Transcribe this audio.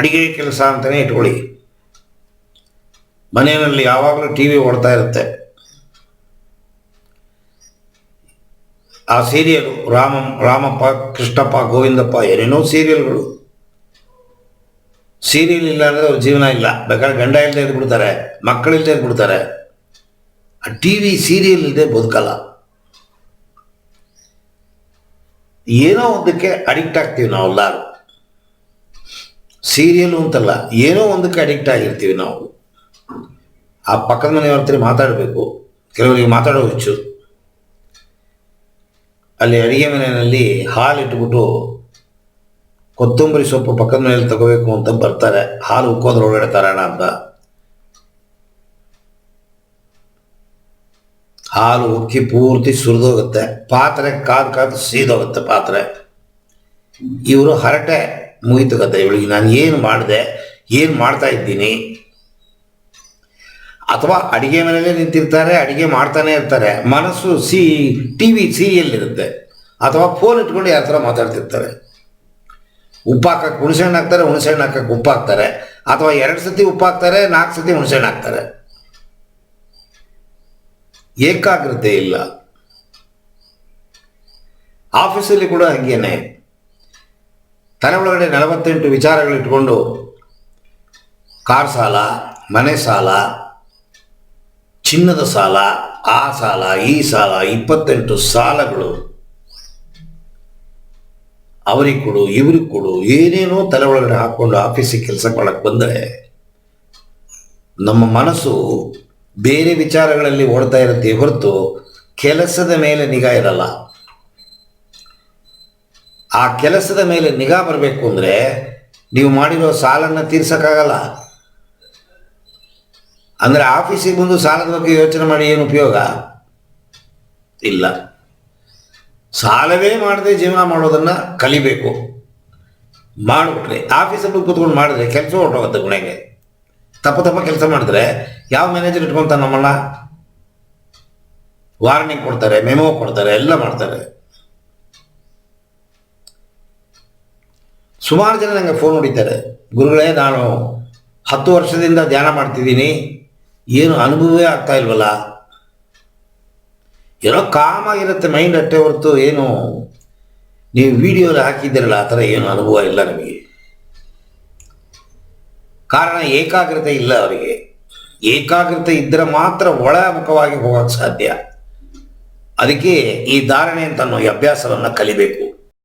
ಅಡಿಗೆ ಕೆಲಸ ಅಂತಲೇ ಇಟ್ಕೊಳ್ಳಿ. ಮನೆಯಲ್ಲಿ ಯಾವಾಗಲೂ ಟಿ ವಿ ಓಡ್ತಾ ಇರುತ್ತೆ. ಆ ಸೀರಿಯಲು ರಾಮಪ್ಪ, ಕೃಷ್ಣಪ್ಪ, ಗೋವಿಂದಪ್ಪ, ಏನೇನೋ ಸೀರಿಯಲ್ಗಳು. ಸೀರಿಯಲ್ ಇಲ್ಲ ಅಂದರೆ ಅವ್ರ ಜೀವನ ಇಲ್ಲ. ಬೇಕಾದ್ರೆ ಗಂಡ ಇಲ್ಲದೆ ಇದ್ಬಿಡ್ತಾರೆ, ಮಕ್ಕಳಿಲ್ಲದೆ ಇದ್ಬಿಡ್ತಾರೆ. ಆ ಟಿ ವಿ ಸೀರಿಯಲ್ ಇಲ್ಲದೆ ಬದುಕಲ್ಲ. ಏನೋ ಒಂದಕ್ಕೆ ಅಡಿಕ್ಟ್ ಆಗ್ತೀವಿ ನಾವೆಲ್ಲರೂ. ಸೀರಿಯಲು ಅಂತಲ್ಲ, ಏನೋ ಒಂದಕ್ಕೆ ಅಡಿಕ್ಟ್ ಆಗಿರ್ತೀವಿ ನಾವು. ಆ ಪಕ್ಕದ ಮನೆಯವ್ರ ಹತ್ರ ಮಾತಾಡಬೇಕು, ಕೆಲವರಿಗೆ ಮಾತಾಡೋ ಹುಚ್ಚು. ಅಲ್ಲಿ ಅಡಿಗೆ ಮನೆಯಲ್ಲಿ ಹಾಲು ಇಟ್ಬಿಟ್ಟು ಕೊತ್ತಂಬರಿ ಸೊಪ್ಪು ಪಕ್ಕದ ಮನೆಯಲ್ಲಿ ತಗೋಬೇಕು ಅಂತ ಬರ್ತಾರೆ. ಹಾಲು ಉಕ್ಕೋದ್ರೊಳಗಡೆ ತರೋಣ ಅಂತ. ಹಾಲು ಉಕ್ಕಿ ಪೂರ್ತಿ ಸುರಿದೋಗುತ್ತೆ, ಪಾತ್ರೆ ಕಾದು ಸೀದೋಗುತ್ತೆ ಪಾತ್ರೆ. ಇವರು ಹರಟೆ ಮುಗಿತು ಕತೆ ಇವಳಿಗೆ, ನಾನು ಏನು ಮಾಡಿದೆ, ಏನು ಮಾಡ್ತಾ ಇದ್ದೀನಿ. ಅಥವಾ ಅಡಿಗೆ ಮನೆಯಲ್ಲೇ ನಿಂತಿರ್ತಾರೆ, ಅಡಿಗೆ ಮಾಡ್ತಾನೆ ಇರ್ತಾರೆ, ಮನಸ್ಸು ಟಿ ವಿ ಸೀರಿಯಲ್ ಇರುತ್ತೆ. ಅಥವಾ ಫೋನ್ ಇಟ್ಕೊಂಡು ಯಾರ ಥರ ಮಾತಾಡ್ತಿರ್ತಾರೆ. ಉಪ್ಪು ಹಾಕಕ್ಕೆ ಹುಣಸೆಹಣ್ಣು ಹಾಕ್ತಾರೆ, ಹುಣಸೆಹಣ್ಣು ಹಾಕಕ್ಕೆ ಉಪ್ಪು ಹಾಕ್ತಾರೆ. ಅಥವಾ 2 ಸತಿ ಉಪ್ಪು ಹಾಕ್ತಾರೆ, 4 ಸತಿ ಹುಣಸೆಹಣ್ಣು ಹಾಕ್ತಾರೆ. ಏಕಾಗ್ರತೆ ಇಲ್ಲ. ಆಫೀಸಲ್ಲಿ ಕೂಡ ಹಂಗೇನೆ. ತಲೆ ಒಳಗಡೆ 48 ವಿಚಾರಗಳಿಟ್ಕೊಂಡು ಕಾರ್ ಸಾಲ, ಮನೆ ಸಾಲ, ಚಿನ್ನದ ಸಾಲ, ಆ ಸಾಲ, ಈ ಸಾಲ, 28 ಸಾಲಗಳು. ಅವ್ರಿಗೆ ಕೊಡು, ಇವ್ರಿಗೆ ಕೊಡು, ಏನೇನೋ ತಲೆ ಒಳಗಡೆ ಹಾಕ್ಕೊಂಡು ಆಫೀಸಿಗೆ ಕೆಲಸ ಮಾಡಕ್ಕೆ ಬಂದರೆ ನಮ್ಮ ಮನಸ್ಸು ಬೇರೆ ವಿಚಾರಗಳಲ್ಲಿ ಓಡ್ತಾ ಇರುತ್ತೆ ಹೊರತು ಕೆಲಸದ ಮೇಲೆ ನಿಗಾ ಇರಲ್ಲ. ಆ ಕೆಲಸದ ಮೇಲೆ ನಿಗಾ ಬರಬೇಕು ಅಂದರೆ ನೀವು ಮಾಡಿರೋ ಸಾಲನ್ನು ತೀರ್ಸೋಕ್ಕಾಗಲ್ಲ. ಅಂದರೆ ಆಫೀಸಿಗೆ ಬಂದು ಸಾಲದ ಬಗ್ಗೆ ಯೋಚನೆ ಮಾಡಿ ಏನು ಉಪಯೋಗ ಇಲ್ಲ. ಸಾಲವೇ ಮಾಡದೆ ಜೀವನ ಮಾಡೋದನ್ನು ಕಲಿಬೇಕು. ಮಾಡಿಬಿಟ್ರೆ ಆಫೀಸಲ್ಲಿ ಕೂತ್ಕೊಂಡು ಮಾಡಿದ್ರೆ ಕೆಲಸ ಹೊರಟೋಗುತ್ತೆ ಗುಣೆಗೆ. ತಪ್ಪ ಕೆಲಸ ಮಾಡಿದ್ರೆ ಯಾವ ಮ್ಯಾನೇಜರ್ ಇಟ್ಕೊತಾನೆ ನಮ್ಮನ್ನ? ವಾರ್ನಿಂಗ್ ಕೊಡ್ತಾರೆ, ಮೆಮೋ ಕೊಡ್ತಾರೆ, ಎಲ್ಲ ಮಾಡ್ತಾರೆ. ಸುಮಾರು ಜನ ನನಗೆ ಫೋನ್ ಹೊಡಿತಾರೆ, ಗುರುಗಳೇ ನಾನು 10 ವರ್ಷದಿಂದ ಧ್ಯಾನ ಮಾಡ್ತಿದ್ದೀನಿ, ಏನು ಅನುಭವವೇ ಆಗ್ತಾ ಇಲ್ವಲ್ಲ. ಏನೋ ಕಾಮಾಗಿರುತ್ತೆ ಮೈಂಡ್ ಅಟ್ಟೆ ಹೊರತು ಏನು ನೀವು ವಿಡಿಯೋಲಿ ಹಾಕಿದ್ದೀರಲ್ಲ ಆ ಥರ ಏನು ಅನುಭವ ಇಲ್ಲ ನಮಗೆ. ಕಾರಣ ಏಕಾಗ್ರತೆ ಇಲ್ಲ ಅವರಿಗೆ. ಏಕಾಗ್ರತೆ ಇದ್ದರೆ ಮಾತ್ರ ಒಳಮುಖವಾಗಿ ಹೋಗೋಕ್ಕೆ ಸಾಧ್ಯ. ಅದಕ್ಕೆ ಈ ಧಾರಣೆ ಅಂತ ಅನ್ನೋ ಈ ಅಭ್ಯಾಸವನ್ನು ಕಲಿಬೇಕು.